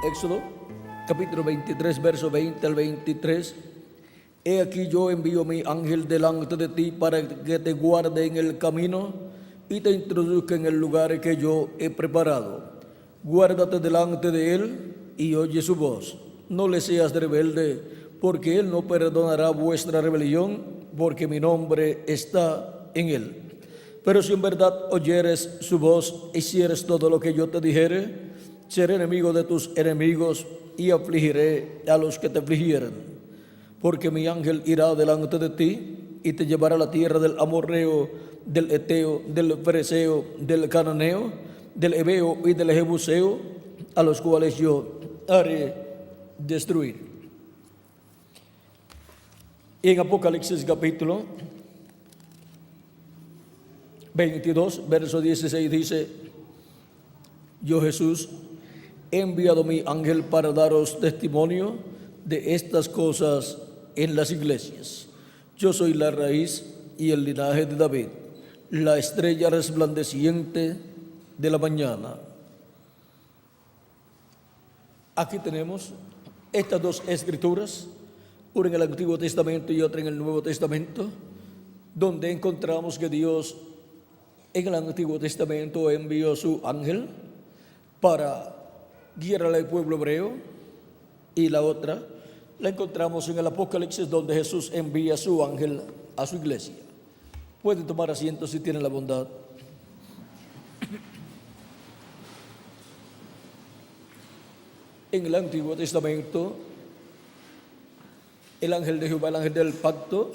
Éxodo, capítulo 23, verso 20 al 23. He aquí yo envío mi ángel delante de ti para que te guarde en el camino y te introduzca en el lugar que yo he preparado. Guárdate delante de él y oye su voz. No le seas rebelde, porque él no perdonará vuestra rebelión, porque mi nombre está en él. Pero si en verdad oyeres su voz, hicieres todo lo que yo te dijere, seré enemigo de tus enemigos y afligiré a los que te afligieren. Porque mi ángel irá delante de ti y te llevará a la tierra del amorreo, del eteo, del fereceo, del cananeo, del heveo y del jebuseo, a los cuales yo haré destruir. Y en Apocalipsis capítulo 22, verso 16 dice: yo, Jesús, he enviado mi ángel para daros testimonio de estas cosas en las iglesias. Yo soy la raíz y el linaje de David, la estrella resplandeciente de la mañana. Aquí tenemos estas dos escrituras, una en el Antiguo Testamento y otra en el Nuevo Testamento, donde encontramos que Dios en el Antiguo Testamento envió su ángel para guiar al pueblo hebreo, y la otra la encontramos en el Apocalipsis, donde Jesús envía su ángel a su iglesia. Pueden tomar asiento si tienen la bondad. En el Antiguo Testamento, el ángel de Jehová, el ángel del pacto,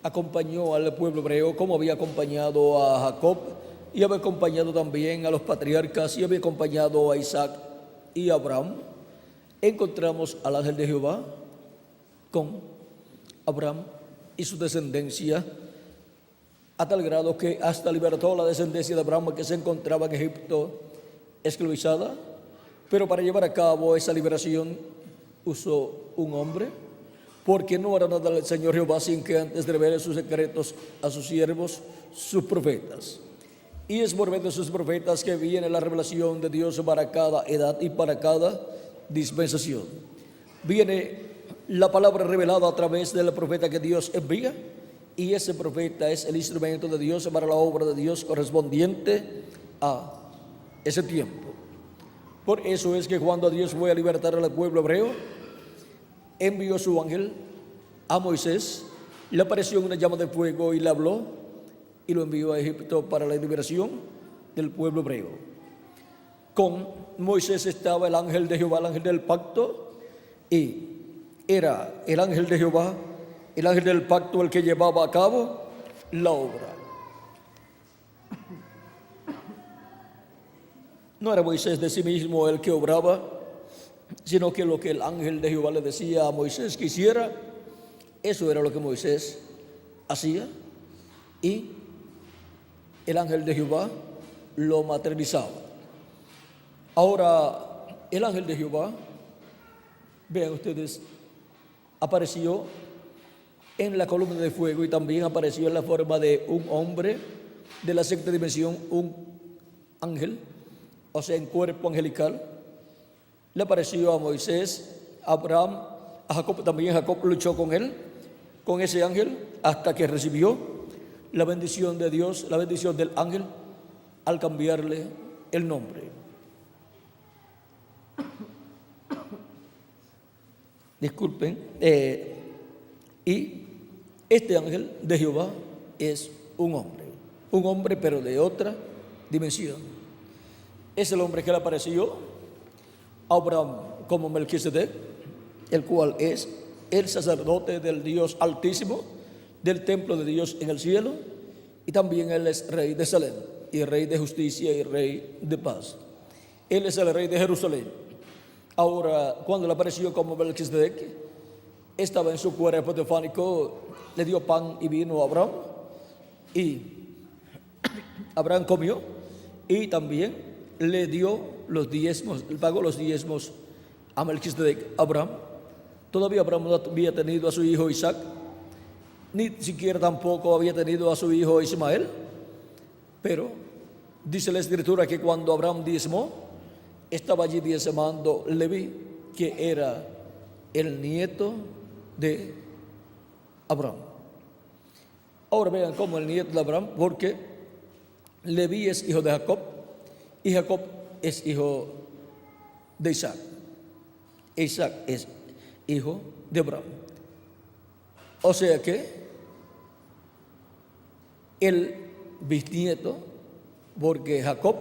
acompañó al pueblo hebreo como había acompañado a Jacob, y había acompañado también a los patriarcas, y había acompañado a Isaac y a Abraham. Encontramos al ángel de Jehová con Abraham y su descendencia, a tal grado que hasta libertó a la descendencia de Abraham, que se encontraba en Egipto esclavizada. Pero para llevar a cabo esa liberación usó un hombre, porque no hará nada el Señor Jehová sin que antes revele sus secretos a sus siervos, sus profetas. Y es por medio de sus profetas que viene la revelación de Dios para cada edad y para cada dispensación. Viene la palabra revelada a través del profeta que Dios envía, y ese profeta es el instrumento de Dios para la obra de Dios correspondiente a ese tiempo. Por eso es que cuando Dios fue a libertar al pueblo hebreo, envió su ángel a Moisés, le apareció en una llama de fuego y le habló, y lo envió a Egipto para la liberación del pueblo hebreo. Con Moisés estaba el ángel de Jehová, el ángel del pacto, y era el ángel de Jehová, el ángel del pacto, el que llevaba a cabo la obra. No era Moisés de sí mismo el que obraba, sino que lo que el ángel de Jehová le decía a Moisés que hiciera, eso era lo que Moisés hacía, y el ángel de Jehová lo materializaba. Ahora, el ángel de Jehová, vean ustedes, apareció en la columna de fuego y también apareció en la forma de un hombre de la sexta dimensión, un ángel, o sea, en cuerpo angelical. Le apareció a Moisés, a Abraham, a Jacob. También Jacob luchó con él, con ese ángel, hasta que recibió la bendición de Dios, la bendición del ángel, al cambiarle el nombre. Disculpen. Y este ángel de Jehová es un hombre pero de otra dimensión. Es el hombre que le apareció a Abraham como Melquisedec, el cual es el sacerdote del Dios Altísimo, del templo de Dios en el cielo, y también él es rey de Salem, y rey de justicia y rey de paz. Él es el rey de Jerusalén. Ahora, cuando le apareció como Melquisedec, estaba en su cuerpo teofánico, le dio pan y vino a Abraham, y Abraham comió, y también le dio los diezmos, le pagó los diezmos a Melquisedec, Abraham. Todavía Abraham no había tenido a su hijo Isaac, ni siquiera tampoco había tenido a su hijo Ismael, pero dice la Escritura que cuando Abraham diezmó, estaba allí diezmando Leví, que era el nieto de Abraham. Ahora vean cómo el nieto de Abraham, porque Leví es hijo de Jacob y Jacob es hijo de Isaac. Isaac es hijo de Abraham. O sea que el bisnieto, porque Jacob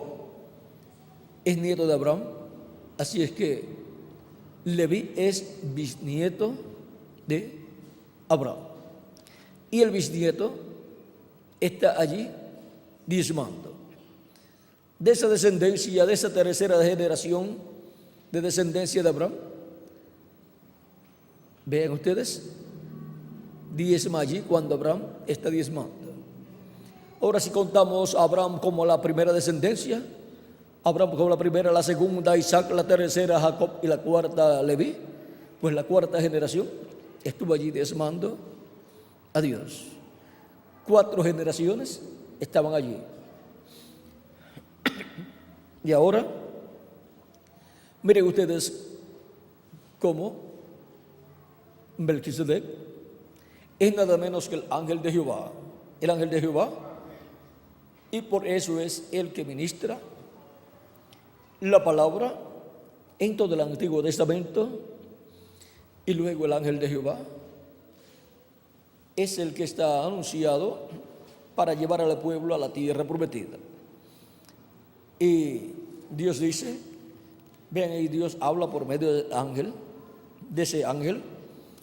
es nieto de Abraham, así es que Leví es bisnieto de Abraham. Y el bisnieto está allí diezmando. De esa descendencia, de esa tercera generación de descendencia de Abraham, vean ustedes, diezma allí cuando Abraham está diezmando. Ahora, si contamos a Abraham como la primera descendencia, Abraham como la primera, la segunda Isaac, la tercera Jacob y la cuarta Leví, pues la cuarta generación estuvo allí diezmando a Dios. 4 generaciones estaban allí. Y ahora, miren ustedes cómo Melquisedec es nada menos que el ángel de Jehová. El ángel de Jehová, y por eso es el que ministra la palabra en todo el Antiguo Testamento. Y luego el ángel de Jehová es el que está anunciado para llevar al pueblo a la tierra prometida. Y Dios dice, vean ahí, Dios habla por medio del ángel, de ese ángel,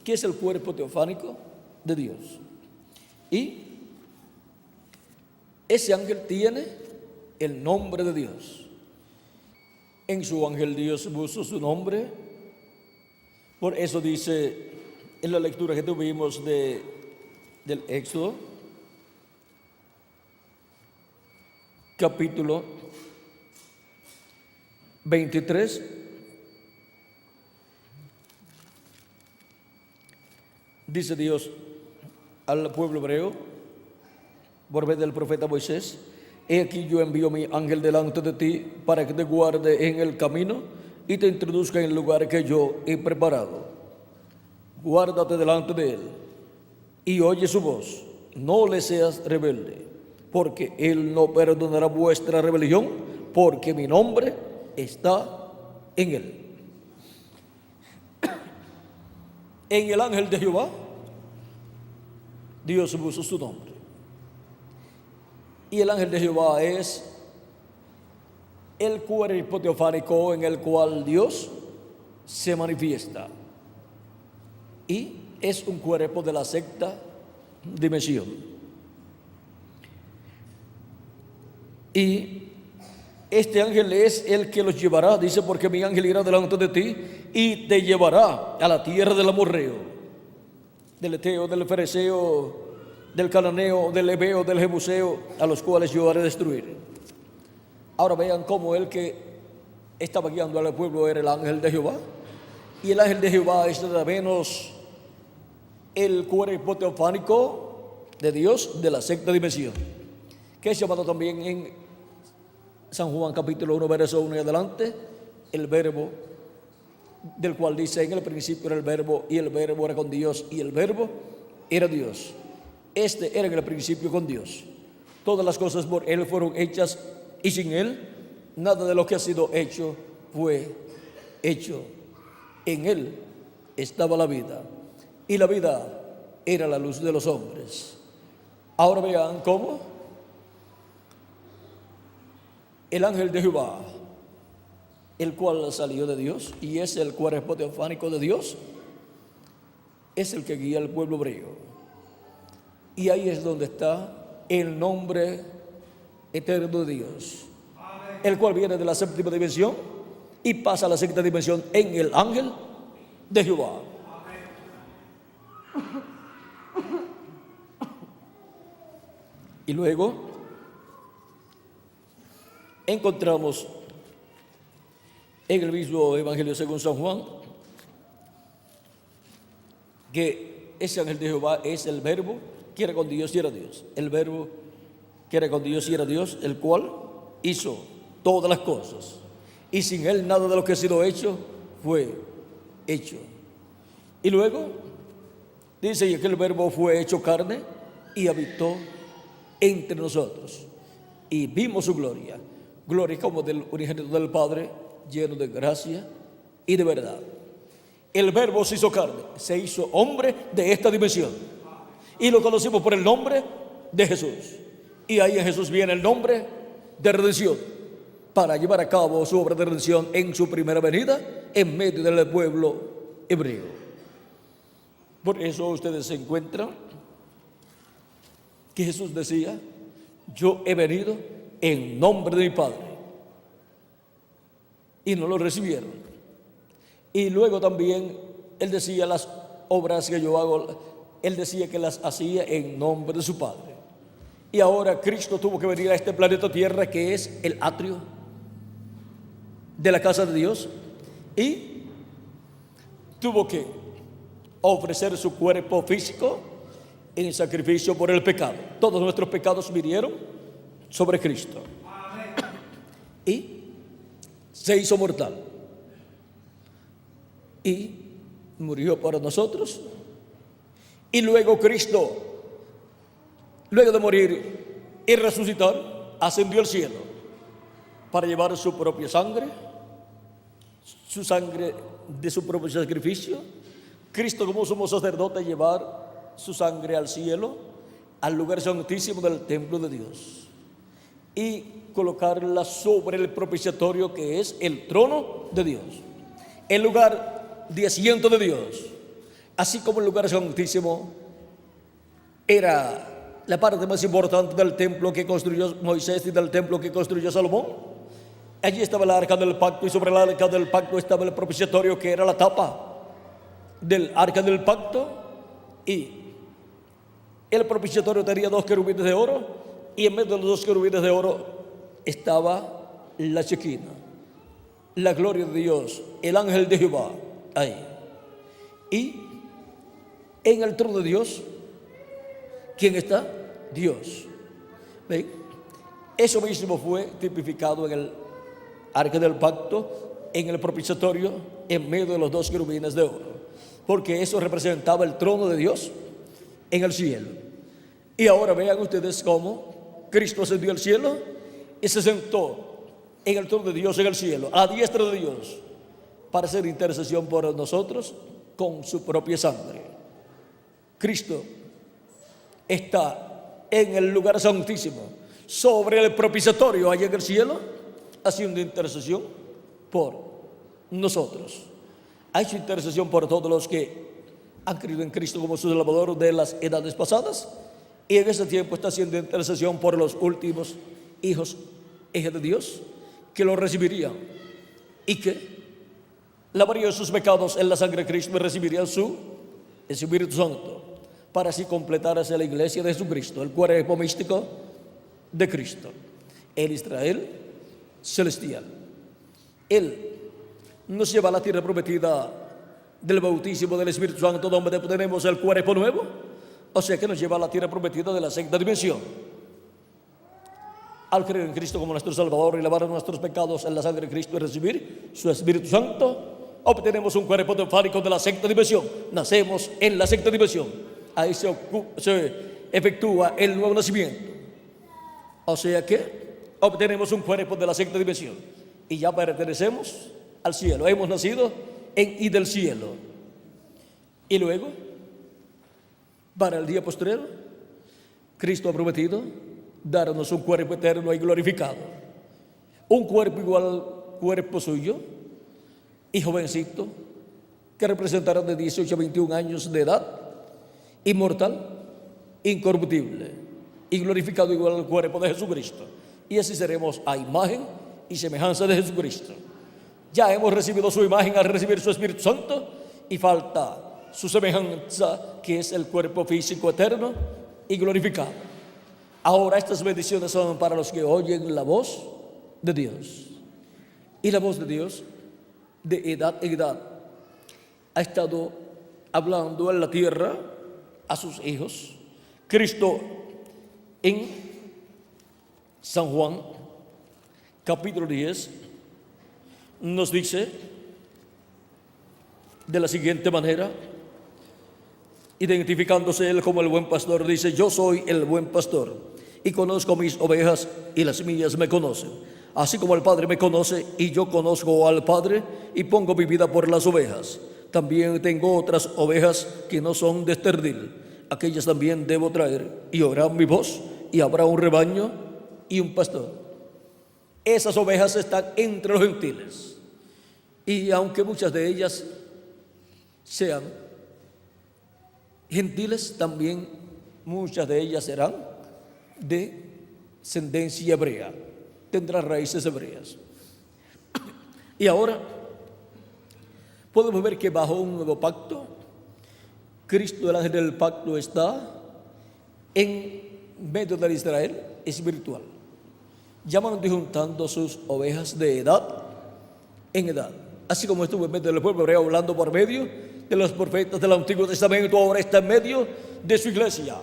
que es el cuerpo teofánico de Dios. Y ese ángel tiene el nombre de Dios. En su ángel Dios puso su nombre. Por eso dice en la lectura que tuvimos del Éxodo, capítulo 23, dice Dios al pueblo hebreo por medio del profeta Moisés: he aquí yo envío mi ángel delante de ti para que te guarde en el camino y te introduzca en el lugar que yo he preparado. Guárdate delante de él y oye su voz, no le seas rebelde, porque él no perdonará vuestra rebelión, porque mi nombre está en él. En el ángel de Jehová, Dios puso su nombre. Y el ángel de Jehová es el cuerpo teofánico en el cual Dios se manifiesta. Y es un cuerpo de la sexta dimensión. Y este ángel es el que los llevará, dice, porque mi ángel irá delante de ti y te llevará a la tierra del amorreo, del eteo, del fereceo, del cananeo, del heveo, del jebuseo, a los cuales yo haré destruir. Ahora vean cómo el que estaba guiando al pueblo era el ángel de Jehová. Y el ángel de Jehová es nada menos el cuerpo teofánico de Dios de la sexta dimensión, que es llamado también en San Juan capítulo 1, verso 1 y adelante, el verbo, del cual dice: en el principio era el verbo, y el verbo era con Dios, y el verbo era Dios. Este era en el principio con Dios. Todas las cosas por él fueron hechas, y sin él nada de lo que ha sido hecho fue hecho. En él estaba la vida, y la vida era la luz de los hombres. Ahora vean cómo el ángel de Jehová, el cual salió de Dios y es el cuerpo teofánico de Dios, es el que guía al pueblo hebreo. Y ahí es donde está el nombre eterno de Dios, el cual viene de la séptima dimensión y pasa a la sexta dimensión en el ángel de Jehová. Y luego encontramos en el mismo Evangelio según San Juan que ese ángel de Jehová es el verbo que era con Dios y era Dios. El verbo que era con Dios y era Dios, el cual hizo todas las cosas. y sin Él nada de lo que ha sido hecho fue hecho. Y luego dice que el Verbo fue hecho carne y habitó entre nosotros, y vimos su gloria, gloria como del unigénito del Padre, lleno de gracia y de verdad. El Verbo se hizo carne, se hizo hombre de esta dimensión, y lo conocimos por el nombre de Jesús. Y ahí en Jesús viene el nombre de redención, para llevar a cabo su obra de redención en su primera venida en medio del pueblo hebreo. Por eso ustedes se encuentran que Jesús decía: yo he venido en nombre de mi Padre, y no lo recibieron. Y luego también Él decía: las obras que yo hago, Él decía que las hacía en nombre de su Padre. Y ahora Cristo tuvo que venir a este planeta Tierra, que es el atrio de la casa de Dios, y tuvo que ofrecer su cuerpo físico en sacrificio por el pecado. Todos nuestros pecados vinieron sobre Cristo. Y se hizo mortal y murió para nosotros. Y luego Cristo, luego de morir y resucitar, ascendió al cielo para llevar su propia sangre, su sangre de su propio sacrificio. Cristo, como sumo sacerdote, llevar su sangre al cielo, al lugar santísimo del templo de Dios, y colocarla sobre el propiciatorio, que es el trono de Dios, el lugar de asiento de Dios. Así como el lugar santísimo era la parte más importante del templo que construyó Moisés y del templo que construyó Salomón, allí estaba el arca del pacto, y sobre el arca del pacto estaba el propiciatorio, que era la tapa del arca del pacto. Y el propiciatorio tenía 2 querubines de oro, y en medio de los 2 querubines de oro estaba la Shekinah, la gloria de Dios, el ángel de Jehová ahí. Y en el trono de Dios, ¿quién está? Dios. ¿Ven? Eso mismo fue tipificado en el arca del pacto, en el propiciatorio, en medio de los 2 querubines de oro, porque eso representaba el trono de Dios en el cielo. Y ahora vean ustedes cómo Cristo ascendió al cielo y se sentó en el trono de Dios en el cielo, a la diestra de Dios, para hacer intercesión por nosotros con su propia sangre. Cristo está en el lugar santísimo, sobre el propiciatorio allá en el cielo, haciendo intercesión por nosotros. Ha hecho intercesión por todos los que han creído en Cristo como su Salvador de las edades pasadas, y en ese tiempo está haciendo intercesión por los últimos hijos de Dios, que lo recibirían y que lavarían sus pecados en la sangre de Cristo y recibirían su Espíritu Santo, para así completarse la iglesia de Jesucristo, el cuerpo místico de Cristo, el Israel celestial. Él nos lleva a la tierra prometida del bautismo del Espíritu Santo, donde tenemos el cuerpo nuevo. O sea que nos lleva a la tierra prometida de la sexta dimensión. Al creer en Cristo como nuestro Salvador y lavar nuestros pecados en la sangre de Cristo y recibir su Espíritu Santo, obtenemos un cuerpo teofánico de la sexta dimensión. Nacemos en la sexta dimensión. Ahí se efectúa el nuevo nacimiento. O sea que obtenemos un cuerpo de la sexta dimensión y ya pertenecemos al cielo. Hemos nacido en y del cielo. Y luego, para el día postrero, Cristo ha prometido darnos un cuerpo eterno y glorificado, un cuerpo igual al cuerpo suyo y jovencito, que representará de 18 a 21 años de edad, inmortal, incorruptible y glorificado igual al cuerpo de Jesucristo. Y así seremos a imagen y semejanza de Jesucristo. Ya hemos recibido su imagen al recibir su Espíritu Santo, y falta su semejanza, que es el cuerpo físico eterno y glorificado. Ahora estas bendiciones son para los que oyen la voz de Dios. Y la voz de Dios, de edad en edad, ha estado hablando en la tierra a sus hijos. Cristo en San Juan capítulo 10 nos dice de la siguiente manera, identificándose él como el buen pastor, dice: yo soy el buen pastor y conozco mis ovejas y las mías me conocen, así como el Padre me conoce y yo conozco al Padre y pongo mi vida por las ovejas. También tengo otras ovejas que no son de este redil, aquellas también debo traer, y oirán mi voz, y habrá un rebaño y un pastor. Esas ovejas están entre los gentiles, y aunque muchas de ellas sean gentiles, también muchas de ellas serán de descendencia hebrea, tendrán raíces hebreas. Y ahora podemos ver que bajo un nuevo pacto, Cristo, el ángel del pacto, está en medio de Israel espiritual, llamando y juntando sus ovejas de edad en edad. Así como estuvo en medio del pueblo hebreo hablando por medio de los profetas del Antiguo Testamento, ahora está en medio de su iglesia,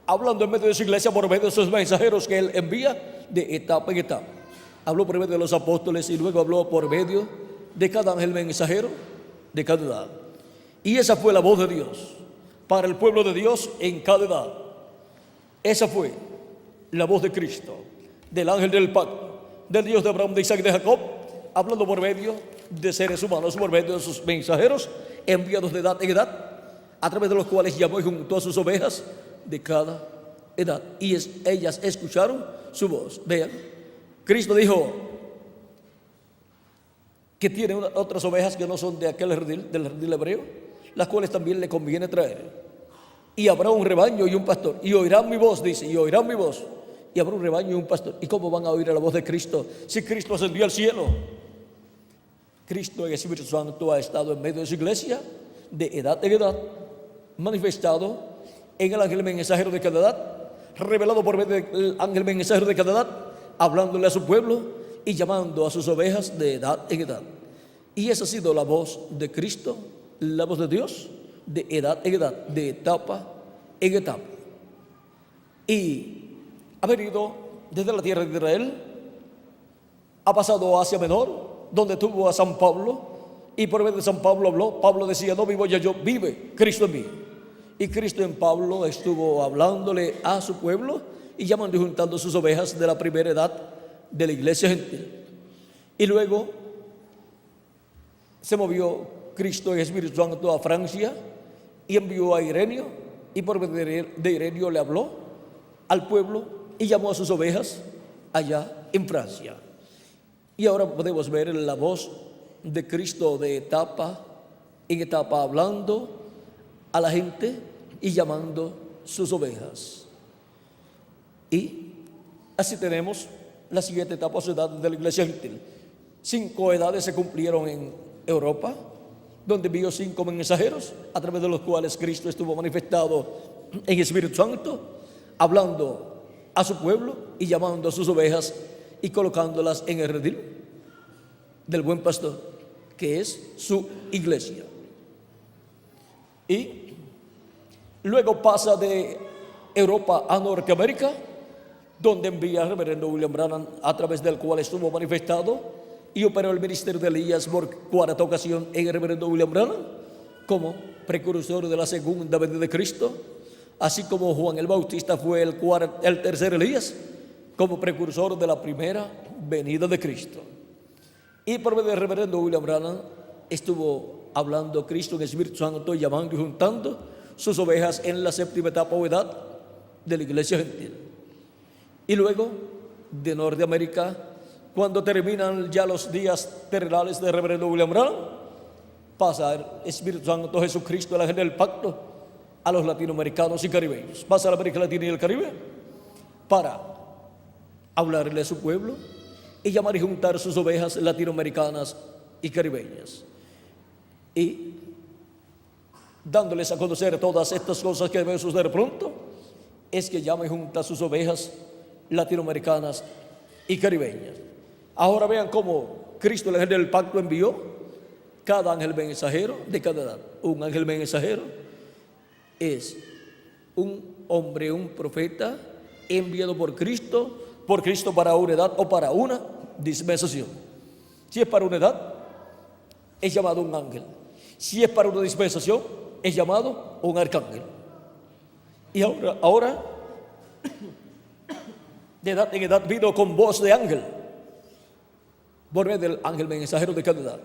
hablando en medio de su iglesia por medio de sus mensajeros que él envía de etapa en etapa. Habló por medio de los apóstoles y luego habló por medio de cada ángel mensajero de cada edad. Y esa fue la voz de Dios para el pueblo de Dios en cada edad. Esa fue la voz de Cristo, del ángel del pacto, del Dios de Abraham, de Isaac y de Jacob, hablando por medio de seres humanos, por medio de sus mensajeros enviados de edad en edad, a través de los cuales llamó y juntó a sus ovejas de cada edad, y ellas escucharon su voz. Vean, Cristo dijo que tiene otras ovejas que no son de aquel redil, del redil hebreo, las cuales también le conviene traer. Y habrá un rebaño y un pastor, y oirán mi voz, dice, y oirán mi voz, y habrá un rebaño y un pastor. ¿Y cómo van a oír la voz de Cristo si Cristo ascendió al cielo? Cristo, en el Espíritu Santo, ha estado en medio de su iglesia de edad en edad, manifestado en el ángel mensajero de cada edad, revelado por medio del ángel mensajero de cada edad, hablándole a su pueblo y llamando a sus ovejas de edad en edad. Y esa ha sido la voz de Cristo, la voz de Dios, de edad en edad, de etapa en etapa. Y ha venido desde la tierra de Israel, ha pasado a Asia Menor, donde tuvo a San Pablo, y por medio de San Pablo habló. Pablo decía: no vivo ya yo, vive Cristo en mí. Y Cristo en Pablo estuvo hablándole a su pueblo y llamando y juntando sus ovejas de la primera edad de la iglesia gentil. Y luego se movió Cristo en Espíritu Santo a Francia y envió a Ireneo, y por medio de Ireneo le habló al pueblo y llamó a sus ovejas allá en Francia. Y ahora podemos ver la voz de Cristo de etapa en etapa, hablando a la gente y llamando sus ovejas. Y así tenemos la siguiente etapa o edad de la iglesia gentil. 5 edades se cumplieron en Europa, donde envió 5 mensajeros, a través de los cuales Cristo estuvo manifestado en Espíritu Santo, hablando a su pueblo y llamando a sus ovejas y colocándolas en el redil del buen pastor, que es su iglesia. Y luego pasa de Europa a Norteamérica, donde envía al reverendo William Branham, a través del cual estuvo manifestado y operó el ministerio de Elías por 4ª ocasión en el reverendo William Branham, como precursor de la segunda venida de Cristo, así como Juan el Bautista fue el tercer Elías, como precursor de la primera venida de Cristo. Y por medio del reverendo William Branham estuvo hablando Cristo en el Espíritu Santo, llamando y juntando sus ovejas en la 7ª etapa o edad de la iglesia gentil. Y luego de Norteamérica, cuando terminan ya los días terrenales del reverendo William Branham, pasa el Espíritu Santo, Jesucristo, el ángel del pacto, a los latinoamericanos y caribeños. Pasa a la América Latina y el Caribe para hablarle a su pueblo y llamar y juntar sus ovejas latinoamericanas y caribeñas, y dándoles a conocer todas estas cosas que deben suceder pronto, es que llama y junta sus ovejas latinoamericanas y caribeñas. Ahora vean cómo Cristo, el ángel del pacto, envió cada ángel mensajero de cada edad. Un ángel mensajero es un hombre, un profeta enviado por Cristo para una edad o para una dispensación. Si es para una edad, es llamado un ángel. Si es para una dispensación, es llamado un arcángel. Y ahora de edad en edad vino con voz de ángel, por medio del ángel mensajero de cada edad.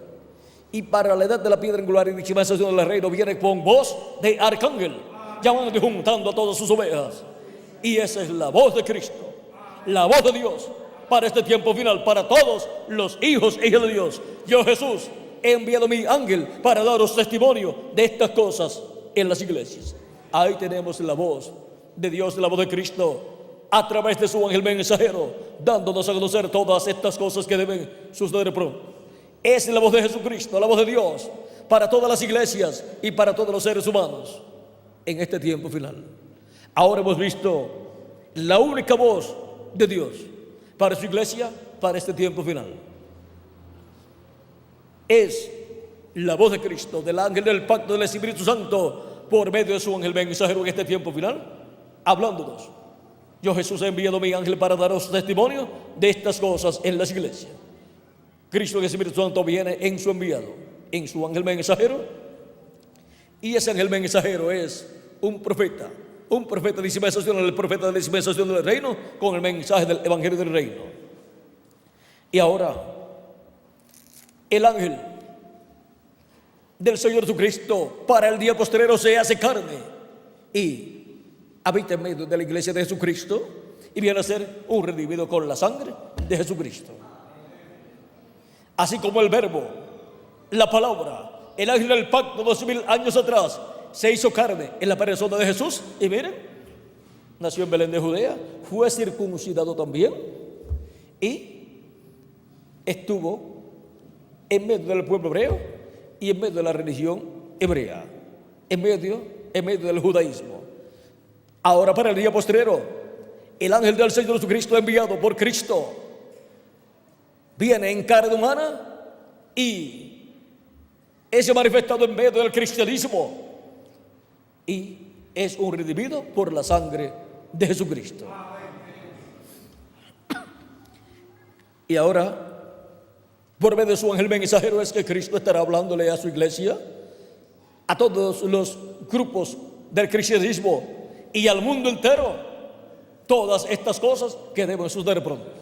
Y para la edad de la piedra angular y dispensación del reino viene con voz de arcángel, llamando y juntando a todas sus ovejas. Y esa es la voz de Cristo, la voz de Dios para este tiempo final, para todos los hijos e hijas de Dios. Yo, Jesús, he enviado mi ángel para daros testimonio de estas cosas en las iglesias. Ahí tenemos la voz de Dios, la voz de Cristo, a través de su ángel mensajero, dándonos a conocer todas estas cosas que deben suceder pronto. Es la voz de Jesucristo, la voz de Dios, para todas las iglesias y para todos los seres humanos en este tiempo final. Ahora hemos visto la única voz de Dios para su iglesia, para este tiempo final. Es la voz de Cristo, del ángel del pacto del Espíritu Santo, por medio de su ángel mensajero en este tiempo final, hablándonos. Yo, Jesús, he enviado mi ángel para daros testimonio de estas cosas en las iglesias. Cristo, el Espíritu Santo, viene en su enviado, en su ángel mensajero, y ese ángel mensajero es un profeta de dispensación, el profeta de dispensación del reino, con el mensaje del evangelio del reino. Y ahora, el ángel del Señor Jesucristo para el día postrero se hace carne y habita en medio de la iglesia de Jesucristo y viene a ser un redimido con la sangre de Jesucristo. Así como el verbo, la palabra, el ángel del pacto 2000 años atrás se hizo carne en la persona de Jesús, y miren, nació en Belén de Judea, fue circuncidado también y estuvo en medio del pueblo hebreo y en medio de la religión hebrea, en medio del judaísmo. Ahora, para el día postrero, el ángel del Señor Jesucristo, enviado por Cristo, viene en carne humana y es manifestado en medio del cristianismo y es un redimido por la sangre de Jesucristo. Y ahora, por medio de su ángel mensajero, es que Cristo estará hablándole a su iglesia, a todos los grupos del cristianismo y al mundo entero, todas estas cosas que deben suceder pronto.